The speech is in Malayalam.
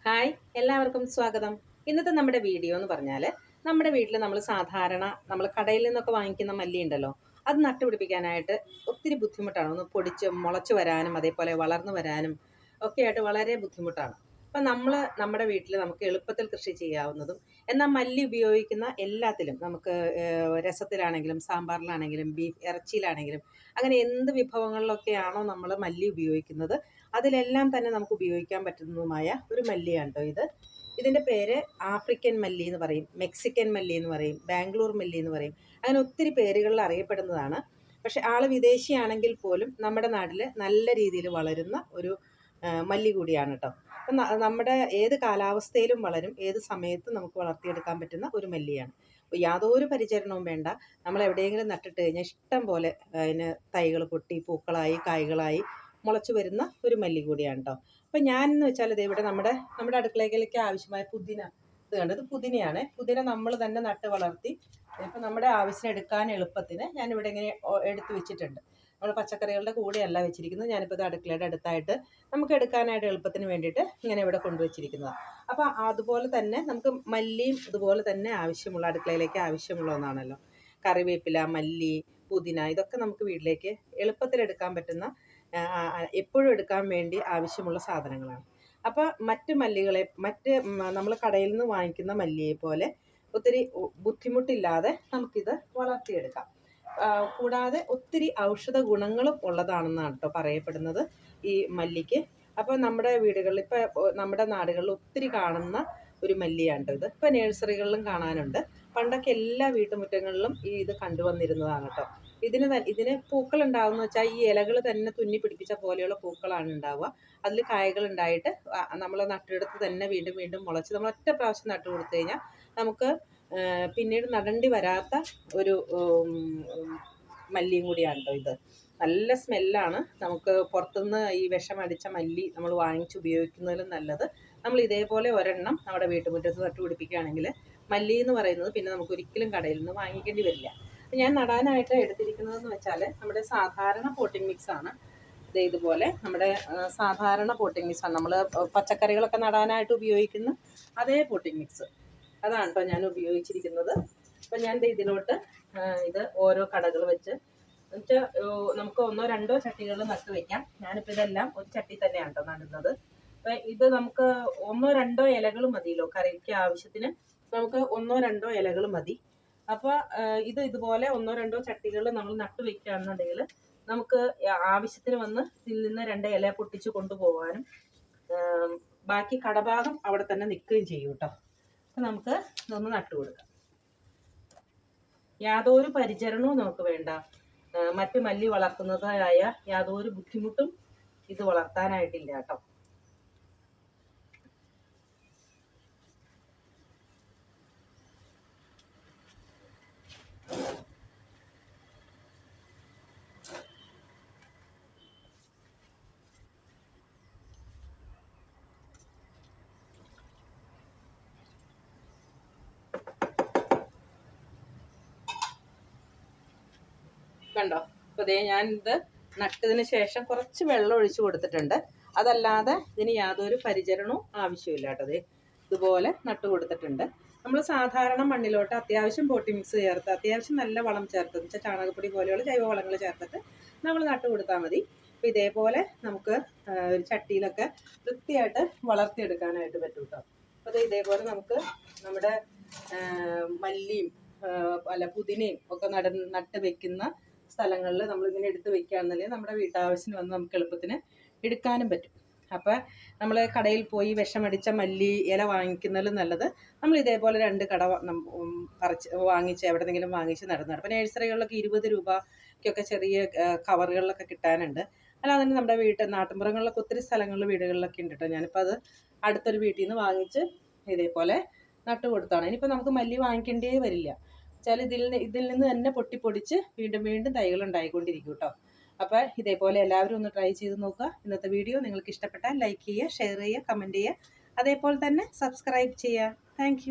ഹായ്, എല്ലാവർക്കും സ്വാഗതം. ഇന്നത്തെ നമ്മുടെ വീഡിയോ എന്ന് പറഞ്ഞാൽ നമ്മുടെ വീട്ടിൽ നമ്മൾ സാധാരണ നമ്മൾ കടയിൽ നിന്നൊക്കെ വാങ്ങിക്കുന്ന മല്ലി ഉണ്ടല്ലോ, അത് നട്ടുപിടിപ്പിക്കാനായിട്ട് ഒത്തിരി ബുദ്ധിമുട്ടാണ്. ഒന്ന് പൊടിച്ച് മുളച്ച് വരാനും അതേപോലെ വളർന്നു വരാനും ഒക്കെ ആയിട്ട് വളരെ ബുദ്ധിമുട്ടാണ്. അപ്പം നമ്മൾ നമ്മുടെ വീട്ടിൽ നമുക്ക് എളുപ്പത്തിൽ കൃഷി ചെയ്യാവുന്നതും എന്നാൽ മല്ലി ഉപയോഗിക്കുന്ന എല്ലാത്തിലും നമുക്ക് രസത്തിലാണെങ്കിലും സാമ്പാറിലാണെങ്കിലും ബീഫ് ഇറച്ചിയിലാണെങ്കിലും അങ്ങനെ എന്ത് വിഭവങ്ങളിലൊക്കെയാണോ നമ്മൾ മല്ലി ഉപയോഗിക്കുന്നത് അതിലെല്ലാം തന്നെ നമുക്ക് ഉപയോഗിക്കാൻ പറ്റുന്നതുമായ ഒരു മല്ലിയാണ് കേട്ടോ ഇത്. ഇതിൻ്റെ പേര് ആഫ്രിക്കൻ മല്ലി എന്ന് പറയും, മെക്സിക്കൻ മല്ലി എന്ന് പറയും, ബാംഗ്ലൂർ മല്ലി എന്ന് പറയും. അങ്ങനെ ഒത്തിരി പേരുകളിൽ അറിയപ്പെടുന്നതാണ്. പക്ഷെ ആൾ വിദേശിയാണെങ്കിൽ പോലും നമ്മുടെ നാട്ടിൽ നല്ല രീതിയിൽ വളരുന്ന ഒരു മല്ലി കൂടിയാണ് കേട്ടോ. അപ്പം നമ്മുടെ ഏത് കാലാവസ്ഥയിലും വളരും, ഏത് സമയത്തും നമുക്ക് വളർത്തിയെടുക്കാൻ പറ്റുന്ന ഒരു മല്ലിയാണ്. യാതൊരു പരിചരണവും വേണ്ട. നമ്മൾ എവിടെയെങ്കിലും നട്ടിട്ട് കഴിഞ്ഞാൽ ഇഷ്ടം പോലെ അതിന് തൈകൾ പൊട്ടി പൂക്കളായി കായ്കളായി മുളച്ചു വരുന്ന ഒരു മല്ലി കൂടിയാണ് കേട്ടോ. അപ്പം ഞാനെന്ന് വെച്ചാൽ ഇത് ഇവിടെ നമ്മുടെ അടുക്കളയിലേക്ക് ആവശ്യമായ പുതിന, ഇത് കണ്ടത് പുതിനയാണ്. പുതിന നമ്മൾ തന്നെ നട്ട് വളർത്തി ഇപ്പം നമ്മുടെ ആവശ്യത്തിന് എടുക്കാൻ എളുപ്പത്തിന് ഞാനിവിടെ ഇങ്ങനെ എടുത്ത് വെച്ചിട്ടുണ്ട്. നമ്മൾ പച്ചക്കറികളുടെ കൂടെയല്ല വെച്ചിരിക്കുന്നത്, ഞാനിപ്പോൾ ഇത് അടുക്കളയുടെ അടുത്തായിട്ട് നമുക്ക് എടുക്കാനായിട്ട് എളുപ്പത്തിന് വേണ്ടിയിട്ട് ഇങ്ങനെ ഇവിടെ കൊണ്ടുവച്ചിരിക്കുന്നതാണ്. അപ്പോൾ അതുപോലെ തന്നെ നമുക്ക് മല്ലിയും ഇതുപോലെ തന്നെ ആവശ്യമുള്ള അടുക്കളയിലേക്ക് ആവശ്യമുള്ള ഒന്നാണല്ലോ. കറിവേപ്പില, മല്ലി, പുതിന ഇതൊക്കെ നമുക്ക് വീട്ടിലേക്ക് എളുപ്പത്തിൽ എടുക്കാൻ പറ്റുന്ന, എപ്പോഴും എടുക്കാൻ വേണ്ടി ആവശ്യമുള്ള സാധനങ്ങളാണ്. അപ്പോൾ മറ്റ് മല്ലികളെ നമ്മൾ കടയിൽ നിന്ന് വാങ്ങിക്കുന്ന മല്ലിയെ പോലെ ഒത്തിരി ബുദ്ധിമുട്ടില്ലാതെ നമുക്കിത് വളർത്തിയെടുക്കാം. കൂടാതെ ഒത്തിരി ഔഷധ ഗുണങ്ങളും ഉള്ളതാണെന്നാണ് കേട്ടോ പറയപ്പെടുന്നത് ഈ മല്ലിക്ക്. അപ്പോൾ നമ്മുടെ വീടുകളിൽ ഇപ്പോൾ നമ്മുടെ നാടുകളിൽ ഒത്തിരി കാണുന്ന ഒരു മല്ലിയാണ് കേട്ടോ ഇത്. ഇപ്പോൾ നഴ്സറികളിലും കാണാനുണ്ട്. പണ്ടൊക്കെ എല്ലാ വീട്ടുമുറ്റങ്ങളിലും ഇത് കണ്ടുവന്നിരുന്നതാണ് കേട്ടോ. ഇതിന് പൂക്കൾ ഉണ്ടാവുമെന്ന് വെച്ചാൽ ഈ ഇലകൾ തന്നെ തുന്നി പിടിപ്പിച്ച പോലെയുള്ള പൂക്കളാണ് ഉണ്ടാവുക. അതിൽ കായകൾ ഉണ്ടായിട്ട് നമ്മൾ നട്ടെടുത്ത് തന്നെ വീണ്ടും വീണ്ടും മുളച്ച് നമ്മൾ ഒറ്റ പ്രാവശ്യം നട്ടു കൊടുത്തു കഴിഞ്ഞാൽ നമുക്ക് പിന്നീട് നടേണ്ടി വരാത്ത ഒരു മല്ലിയും കൂടിയാണ് കേട്ടോ ഇത്. നല്ല സ്മെല്ലാണ്. നമുക്ക് പുറത്തുനിന്ന് ഈ വിഷമടിച്ച മല്ലി നമ്മൾ വാങ്ങിച്ച് ഉപയോഗിക്കുന്നതിലും നല്ലത് നമ്മൾ ഇതേപോലെ ഒരെണ്ണം നമ്മുടെ വീട്ടുമുറ്റത്ത് നട്ടുപിടിപ്പിക്കുകയാണെങ്കിൽ മല്ലി എന്ന് പറയുന്നത് പിന്നെ നമുക്ക് ഒരിക്കലും കടയിൽ നിന്ന് വാങ്ങിക്കേണ്ടി വരില്ല. ഞാൻ നടാനായിട്ട് എടുത്തിരിക്കുന്നതെന്ന് വെച്ചാൽ നമ്മുടെ സാധാരണ പോട്ടിംഗ് മിക്സാണ്. ഇതുപോലെ നമ്മുടെ സാധാരണ പോട്ടിംഗ് മിക്സാണ്, നമ്മൾ പച്ചക്കറികളൊക്കെ നടാനായിട്ട് ഉപയോഗിക്കുന്ന അതേ പോട്ടിംഗ് മിക്സ് അതാണ് കേട്ടോ ഞാൻ ഉപയോഗിച്ചിരിക്കുന്നത്. അപ്പം ഞാൻ ഇതിലോട്ട് ഇത് ഓരോ കടകൾ വെച്ച് എന്നുവെച്ചാൽ നമുക്ക് ഒന്നോ രണ്ടോ ചട്ടികൾ നട്ട് വയ്ക്കാം. ഞാനിപ്പോൾ ഇതെല്ലാം ഒരു ചട്ടി തന്നെയാണ് കേട്ടോ നടുന്നത്. അപ്പം ഇത് നമുക്ക് ഒന്നോ രണ്ടോ ഇലകൾ മതിയല്ലോ കറിക്ക് ആവശ്യത്തിന്, നമുക്ക് ഒന്നോ രണ്ടോ ഇലകൾ മതി. അപ്പോൾ ഇതുപോലെ ഒന്നോ രണ്ടോ ചട്ടികൾ നമ്മൾ നട്ടു വയ്ക്കുകയാണെന്നുണ്ടെങ്കിൽ നമുക്ക് ആവശ്യത്തിന് വന്ന് ഇതിൽ നിന്ന് 2 ഇല പൊട്ടിച്ച് കൊണ്ടുപോകാനും ബാക്കി കടഭാഗം അവിടെ തന്നെ നിൽക്കുകയും ചെയ്യും കേട്ടോ. അപ്പം നമുക്ക് ഇതൊന്ന് നട്ടു കൊടുക്കാം. യാതൊരു പരിചരണവും നമുക്ക് വേണ്ട. മറ്റ് മല്ലി വളർത്തുന്നതായ യാതൊരു ബുദ്ധിമുട്ടും ഇത് വളർത്താനായിട്ടില്ല കേട്ടോ. കണ്ടോ? അപ്പോൾ ഞാനിത് നട്ടതിന് ശേഷം കുറച്ച് വെള്ളം ഒഴിച്ച് കൊടുത്തിട്ടുണ്ട്. അതല്ലാതെ ഇതിന് യാതൊരു പരിചരണവും ആവശ്യമില്ല കേട്ടോ. ഇതുപോലെ നട്ടു കൊടുത്തിട്ടുണ്ട്. നമ്മൾ സാധാരണ മണ്ണിലോട്ട് അത്യാവശ്യം പോട്ടി മിക്സ് ചേർത്ത് അത്യാവശ്യം നല്ല വളം ചേർത്ത് വെച്ചാൽ ചാണകപ്പൊടി പോലെയുള്ള ജൈവവളങ്ങൾ ചേർത്തിട്ട് നമ്മൾ നട്ടു കൊടുത്താൽ മതി. അപ്പോൾ ഇതേപോലെ നമുക്ക് ഒരു ചട്ടിയിലൊക്കെ വൃത്തിയായിട്ട് വളർത്തിയെടുക്കാനായിട്ട് പറ്റും കേട്ടോ. അപ്പോൾ ഇതേപോലെ നമുക്ക് നമ്മുടെ മല്ലിയും പുതിനയും ഒക്കെ നട്ട് വെക്കുന്ന സ്ഥലങ്ങളിൽ നമ്മളിങ്ങനെ എടുത്ത് വെക്കുകയാണെന്നുണ്ടെങ്കിൽ നമ്മുടെ വീട്ടാവശ്യത്തിന് വന്ന് നമുക്ക് എളുപ്പത്തിന് എടുക്കാനും പറ്റും. അപ്പോൾ നമ്മൾ കടയിൽ പോയി വിഷമടിച്ച മല്ലി ഇല വാങ്ങിക്കുന്നതിലും നല്ലത് നമ്മൾ ഇതേപോലെ 2 കട വാങ്ങിച്ച് എവിടെയെങ്കിലും വാങ്ങിച്ച് നടുന്നതാണ്. അപ്പോൾ നഴ്സറികളിലൊക്കെ 20 രൂപയ്ക്കൊക്കെ ചെറിയ കവറുകളിലൊക്കെ കിട്ടാനുണ്ട്. അല്ലാതെ തന്നെ നമ്മുടെ നാട്ടിൻപുറങ്ങളിലൊക്കെ ഒത്തിരി സ്ഥലങ്ങളിൽ വീടുകളിലൊക്കെ ഉണ്ട് കേട്ടോ. ഞാനിപ്പോൾ അത് അടുത്തൊരു വീട്ടിൽ നിന്ന് വാങ്ങിച്ച് ഇതേപോലെ നട്ടു കൊടുത്താണ്. ഇനിയിപ്പോൾ നമുക്ക് മല്ലി വാങ്ങിക്കേണ്ടേ വരില്ല. വെച്ചാൽ ഇതിൽ നിന്ന് തന്നെ പൊട്ടിപ്പൊടിച്ച് വീണ്ടും വീണ്ടും തൈകൾ ഉണ്ടായിക്കൊണ്ടിരിക്കും കേട്ടോ. അപ്പോൾ ഇതേപോലെ എല്ലാവരും ഒന്ന് ട്രൈ ചെയ്ത് നോക്കുക. ഇന്നത്തെ വീഡിയോ നിങ്ങൾക്ക് ഇഷ്ടപ്പെട്ടാൽ ലൈക്ക് ചെയ്യുക, ഷെയർ ചെയ്യുക, കമൻറ്റ് ചെയ്യുക, അതേപോലെ തന്നെ സബ്സ്ക്രൈബ് ചെയ്യുക. താങ്ക്